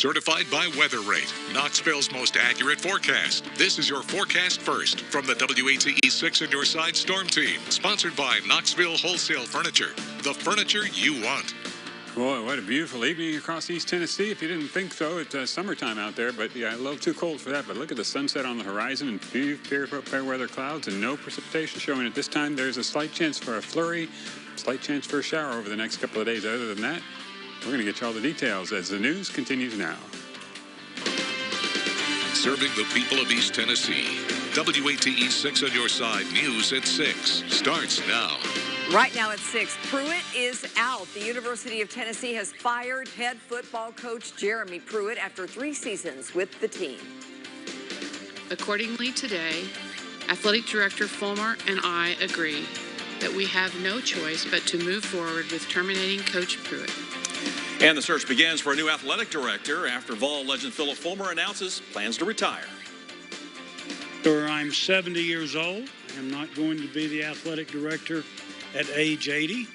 Certified by Weather Rate, Knoxville's most accurate forecast. This is your forecast first from the WATE 6 on Your Side Storm Team. Sponsored by Knoxville Wholesale Furniture. The furniture you want. Boy, what a beautiful evening across East Tennessee. If you didn't think so, it's summertime out there, but yeah, a little too cold for that. But look at the sunset on the horizon and few fair weather clouds and no precipitation showing at this time. There's a slight chance for a flurry, slight chance for a shower over the next couple of days. Other than that, we're going to get you all the details as the news continues now. Serving the people of East Tennessee. WATE 6 on Your Side News at 6 starts now. Right now at 6, Pruitt is out. The University of Tennessee has fired head football coach Jeremy Pruitt after 3 seasons with the team. Accordingly, today, Athletic Director Fulmer and I agree that we have no choice but to move forward with terminating Coach Pruitt. And the search begins for a new athletic director after Vol legend Philip Fulmer announces plans to retire. I'm 70 years old. I am not going to be the athletic director at age 80.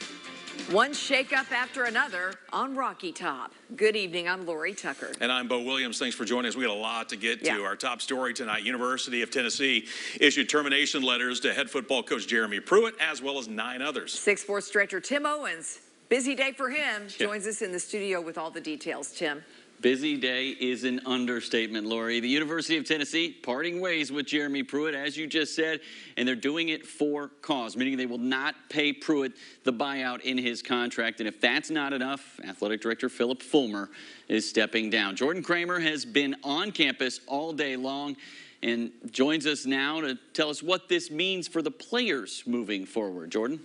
One shakeup after another on Rocky Top. Good evening, I'm Lori Tucker. And I'm Bo Williams. Thanks for joining us. We got a lot to get to. Our top story tonight, University of Tennessee issued termination letters to head football coach Jeremy Pruitt, as well as 9 others. 6'4" stretcher Tim Owens. Busy day for him. Joins us in the studio with all the details. Tim. Busy day is an understatement, Lori. The University of Tennessee parting ways with Jeremy Pruitt, as you just said, and they're doing it for cause, meaning they will not pay Pruitt the buyout in his contract. And if that's not enough, athletic director Philip Fulmer is stepping down. Jordan Kramer has been on campus all day long and joins us now to tell us what this means for the players moving forward. Jordan?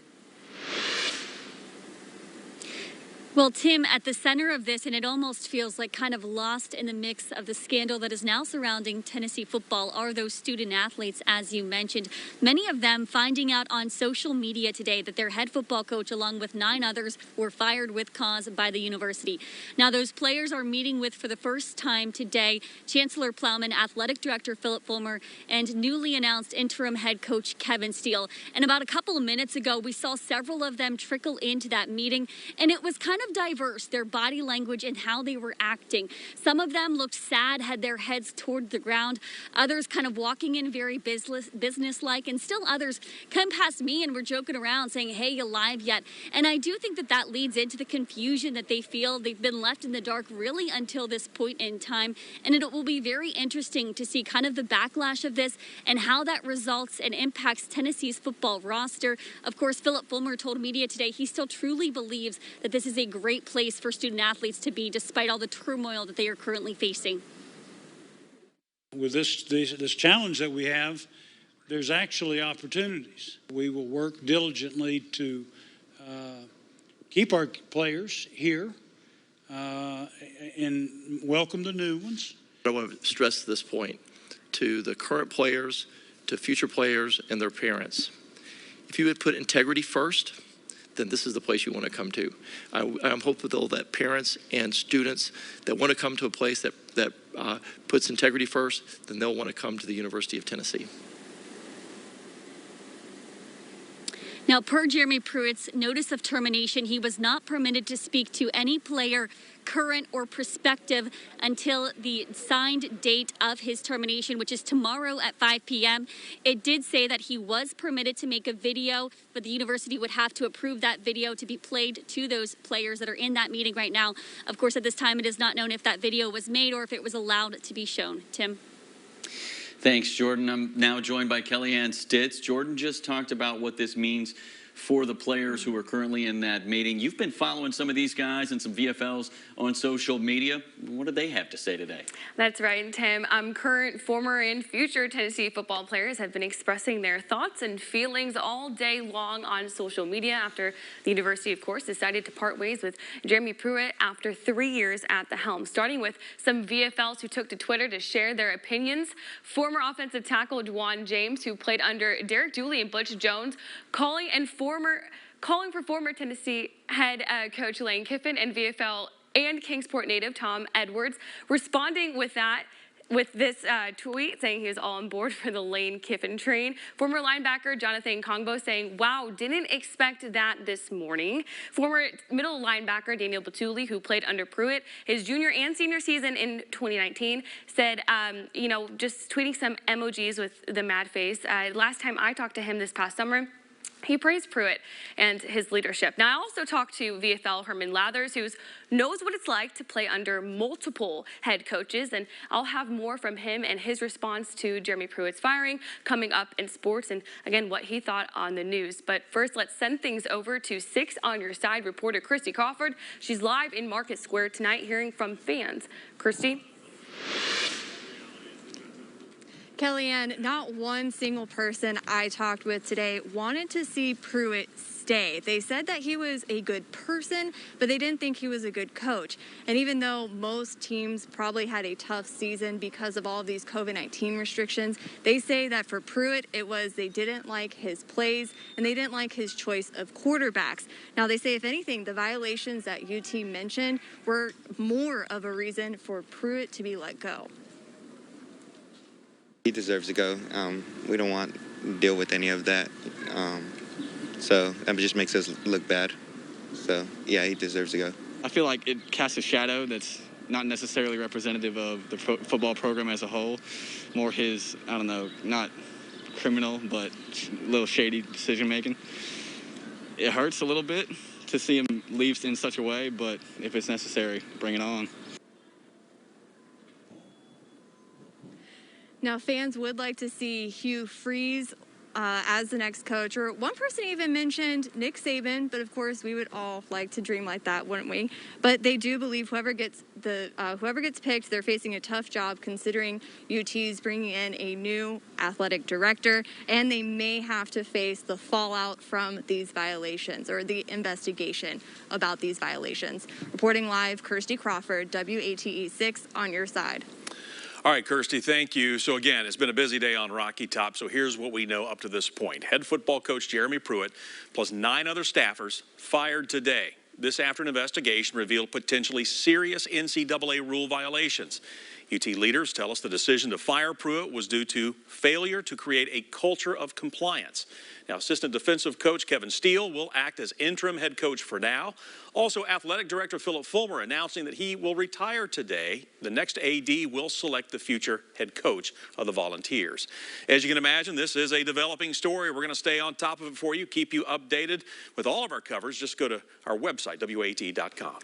Well, Tim, at the center of this, and it almost feels like kind of lost in the mix of the scandal that is now surrounding Tennessee football, are those student athletes, as you mentioned. Many of them finding out on social media today that their head football coach, along with 9 others, were fired with cause by the university. Now, those players are meeting with, for the first time today, Chancellor Plowman, Athletic Director Philip Fulmer, and newly announced interim head coach Kevin Steele. And about a couple of minutes ago, we saw several of them trickle into that meeting, and it was kind of diverse, their body language and how they were acting. Some of them looked sad, had their heads toward the ground. Others kind of walking in very businesslike, and still others come past me and were joking around saying, "Hey, you alive yet?" And I do think that that leads into the confusion that they feel. They've been left in the dark really until this point in time, and it will be very interesting to see kind of the backlash of this and how that results and impacts Tennessee's football roster. Of course, Philip Fulmer told media today he still truly believes that this is a great place for student athletes to be, despite all the turmoil that they are currently facing. With this challenge that we have, there's actually opportunities. We will work diligently to keep our players here and welcome the new ones. I want to stress this point to the current players, to future players, and their parents. If you would put integrity first, then this is the place you want to come to. I'm hopeful that parents and students that want to come to a place that puts integrity first, then they'll want to come to the University of Tennessee. Now, per Jeremy Pruitt's notice of termination, he was not permitted to speak to any player, current or prospective, until the signed date of his termination, which is tomorrow at 5 p.m. It did say that he was permitted to make a video, but the university would have to approve that video to be played to those players that are in that meeting right now. Of course, at this time, it is not known if that video was made or if it was allowed to be shown. Tim? Thanks, Jordan. I'm now joined by Kellyanne Stitz. Jordan just talked about what this means for the players who are currently in that meeting. You've been following some of these guys and some VFLs on social media. What do they have to say today? That's right, Tim. Current, former, and future Tennessee football players have been expressing their thoughts and feelings all day long on social media after the university, of course, decided to part ways with Jeremy Pruitt after 3 years at the helm. Starting with some VFLs who took to Twitter to share their opinions. Former offensive tackle Juwan James, who played under Derek Dooley and Butch Jones, calling for former Tennessee head coach Lane Kiffin and VFL and Kingsport native Tom Edwards, responding with that with this tweet saying he was all on board for the Lane Kiffin train. Former linebacker Jonathan Kongbo saying, wow, didn't expect that this morning. Former middle linebacker Daniel Batuli, who played under Pruitt his junior and senior season in 2019, said, you know, just tweeting some emojis with the mad face. Last time I talked to him this past summer, he praised Pruitt and his leadership. Now, I also talked to VFL Herman Lathers, who knows what it's like to play under multiple head coaches, and I'll have more from him and his response to Jeremy Pruitt's firing coming up in sports, and again, what he thought on the news. But first, let's send things over to 6 on Your Side reporter Christy Crawford. She's live in Market Square tonight hearing from fans. Christy? Kellyanne, not one single person I talked with today wanted to see Pruitt stay. They said that he was a good person, but they didn't think he was a good coach. And even though most teams probably had a tough season because of all of these COVID-19 restrictions, they say that for Pruitt, it was they didn't like his plays and they didn't like his choice of quarterbacks. Now, they say, if anything, the violations that UT mentioned were more of a reason for Pruitt to be let go. He deserves to go. We don't want to deal with any of that. So that just makes us look bad. So, yeah, he deserves to go. I feel like it casts a shadow that's not necessarily representative of the football program as a whole. More his, I don't know, not criminal, but a little shady decision-making. It hurts a little bit to see him leave in such a way, but if it's necessary, bring it on. Now, fans would like to see Hugh Freeze as the next coach, or one person even mentioned Nick Saban, but of course we would all like to dream like that, wouldn't we? But they do believe whoever gets picked, they're facing a tough job considering UT's bringing in a new athletic director, and they may have to face the fallout from these violations or the investigation about these violations. Reporting live, Kirsty Crawford, WATE 6 on Your Side. All right, Kirsty, thank you. So again, it's been a busy day on Rocky Top. So here's what we know up to this point. Head football coach Jeremy Pruitt plus 9 other staffers fired today. This after an investigation revealed potentially serious NCAA rule violations. UT leaders tell us the decision to fire Pruitt was due to failure to create a culture of compliance. Now, assistant defensive coach Kevin Steele will act as interim head coach for now. Also, athletic director Philip Fulmer announcing that he will retire today. The next AD will select the future head coach of the Volunteers. As you can imagine, this is a developing story. We're going to stay on top of it for you, keep you updated with all of our coverage. Just go to our website, WATE.com.